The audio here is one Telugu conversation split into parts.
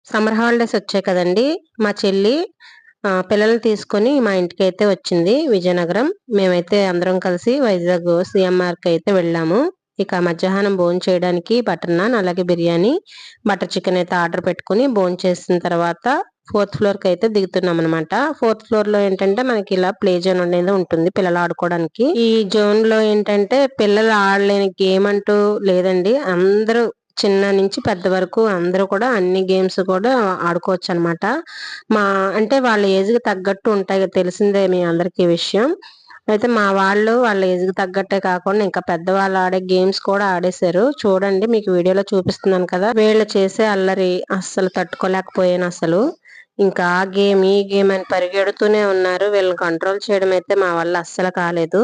సమ్మర్ హాలిడేస్ వచ్చాయి కదండీ! మా చెల్లి పిల్లల్ని తీసుకొని మా ఇంటికైతే వచ్చింది విజయనగరం. మేమైతే అందరం కలిసి వైజాగ్ సీఎంఆర్‌కైతే వెళ్ళాము. ఇక మధ్యాహ్నం భోంచేయడానికి బటర్ నాన్, అలాగే బిర్యానీ, బటర్ చికెన్ అయితే ఆర్డర్ పెట్టుకొని భోంచేసిన తర్వాత ఫోర్త్ ఫ్లోర్‌కైతే దిగుతున్నామనమాట. ఫోర్త్ ఫ్లోర్‌లో ఏంటంటే మనకి ఇలా ప్లే జోన్ అనేది ఉంటుంది పిల్లలు ఆడుకోవడానికి. ఈ జోన్‌లో ఏంటంటే పిల్లలు ఆడలేని గేమ్ అంటూ లేదండి. అందరూ చిన్న నుంచి పెద్ద వరకు అందరూ కూడా అన్ని గేమ్స్ కూడా ఆడుకోవచ్చనమాట. మా అంటే వాళ్ళ ఏజ్‌కి తగ్గట్టు ఉంటాయి కదా! తెలిసిందే మీ అందరికీ ఈ విషయం. అయితే మా వాళ్ళు వాళ్ళ ఏజ్‌కి తగ్గట్టే కాకుండా ఇంకా పెద్దవాళ్ళు ఆడే గేమ్స్ కూడా ఆడేశారు. చూడండి మీకు వీడియోలో చూపిస్తున్నాను కదా! వీళ్ళు చేసే అల్లరి అస్సలు తట్టుకోలేకపోయానసలు. ఇంకా ఆ గేమ్, ఈ గేమ్ అని పరిగెడుతూనే ఉన్నారు. వీళ్ళని కంట్రోల్ చేయడం అయితే మా వల్ల అస్సలు కాలేదు.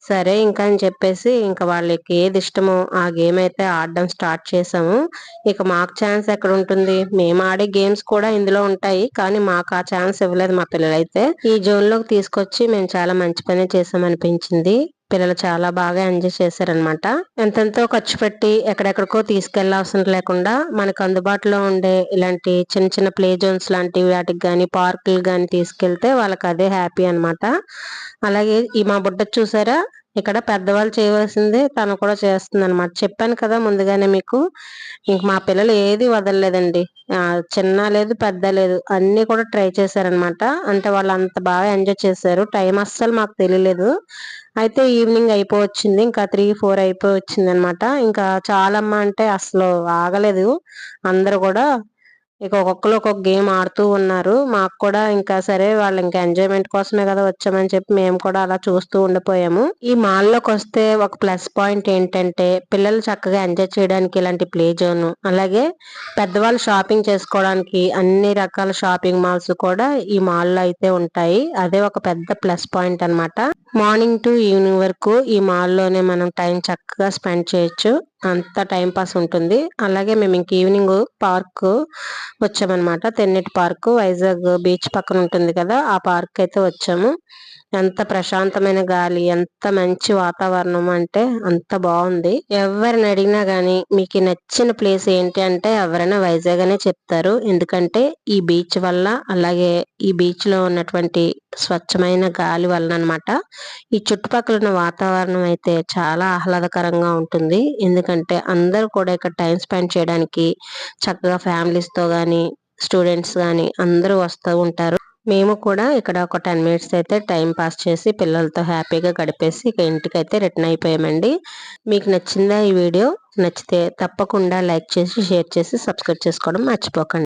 సరే ఇంకా అని చెప్పేసి ఇంకా వాళ్ళకి ఏది ఇష్టమో ఆ గేమ్ అయితే ఆడడం స్టార్ట్ చేసాము. ఇక మాకు ఛాన్స్ ఎక్కడుంటుంది? మేము ఆడే గేమ్స్ కూడా ఇందులో ఉంటాయి. కానీ మాకు ఆ ఛాన్స్ ఇవ్వలేదు మా పిల్లలైతే. ఈ జోన్‌లోకి తీసుకొచ్చి మేము చాలా మంచి పనే చేశామనిపించింది. పిల్లలు చాలా బాగా ఎంజాయ్ చేశారనమాట. ఎంతెంతో ఖర్చు పెట్టి ఎక్కడెక్కడికో తీసుకెళ్లాల్సిన లేకుండా మనకు అందుబాటులో ఉండే ఇలాంటి చిన్న చిన్న ప్లే జోన్స్ లాంటివి వాటికి గాని, పార్కులు గాని తీసుకెళ్తే వాళ్ళకి అదే హ్యాపీ అనమాట. అలాగే ఈ మా బుడ్డది చూసారా? ఇక్కడ పెద్దవాళ్ళు చేయవలసిందే తను కూడా చేస్తుందనమాట. చెప్పాను కదా ముందుగానే మీకు. ఇంక మా పిల్లలు ఏది వదలలేదండి. చిన్న లేదు, పెద్ద లేదు. అన్నీ కూడా ట్రై చేశారనమాట. అంటే వాళ్ళంత బాగా ఎంజాయ్ చేశారు. టైం అస్సలు మాకు తెలియలేదు. అయితే ఈవినింగ్ అయిపోవచ్చింది. ఇంకా 3, 4 అయిపోవచ్చిందనమాట. ఇంకా చాలమ్మా అంటే అసలు ఆగలేదు. అందరూ కూడా ఇక ఒక్కొక్కళ్ళు ఒక్కొక్క గేమ్ ఆడుతూ ఉన్నారు. మాకు కూడా ఇంకా సరే వాళ్ళు ఇంకా ఎంజాయ్‌మెంట్ కోసమే కదా వచ్చామని చెప్పి మేము కూడా అలా చూస్తూ ఉండిపోయాము. ఈ మాల్‌లోకొస్తే ఒక ప్లస్ పాయింట్ ఏంటంటే పిల్లలు చక్కగా ఎంజాయ్ చేయడానికి ఇలాంటి ప్లే జోన్, అలాగే పెద్దవాళ్ళు షాపింగ్ చేసుకోవడానికి అన్ని రకాల షాపింగ్ మాల్స్ కూడా ఈ మాల్‌లో అయితే ఉంటాయి. అదే ఒక పెద్ద ప్లస్ పాయింట్ అనమాట. మార్నింగ్ టు ఈవినింగ్ వరకు ఈ మాల్‌లోనే మనం టైం చక్కగా స్పెండ్ చేయొచ్చు. అంత టైం పాస్ ఉంటుంది. అలాగే మేము ఇంక ఈవినింగ్ పార్క్ వచ్చామనమాట. తెన్నేటి పార్క్ వైజాగ్ బీచ్ పక్కన ఉంటుంది కదా! ఆ పార్క్ అయితే వచ్చాము. ఎంత ప్రశాంతమైన గాలి, ఎంత మంచి వాతావరణం అంటే అంత బావుంది. ఎవరిని అడిగినా గాని మీకు నచ్చిన ప్లేస్ ఏంటి అంటే ఎవరైనా వైజాగ్ అనే చెప్తారు. ఎందుకంటే ఈ బీచ్ వల్ల, అలాగే ఈ బీచ్‌లో ఉన్నటువంటి స్వచ్ఛమైన గాలి వలననమాట. ఈ చుట్టుపక్కల ఉన్న వాతావరణం అయితే చాలా ఆహ్లాదకరంగా ఉంటుంది. ఎందుకంటే అందరూ కూడా ఇక్కడ టైమ్ స్పెండ్ చేయడానికి చక్కగా ఫ్యామిలీస్‌తో గాని, స్టూడెంట్స్ గాని అందరూ వస్తూ ఉంటారు. మేము కూడా ఇక్కడ ఒక 10 మినిట్స్ అయితే టైమ్ పాస్ చేసి పిల్లలతో హ్యాపీగా గడిపేసి ఇక ఇంటికైతే రిటర్న్ అయిపోయామండి. మీకు నచ్చిందా ఈ వీడియో? నచ్చితే తప్పకుండా లైక్ చేసి, షేర్ చేసి, సబ్స్క్రైబ్ చేసుకోవడం మర్చిపోకండి.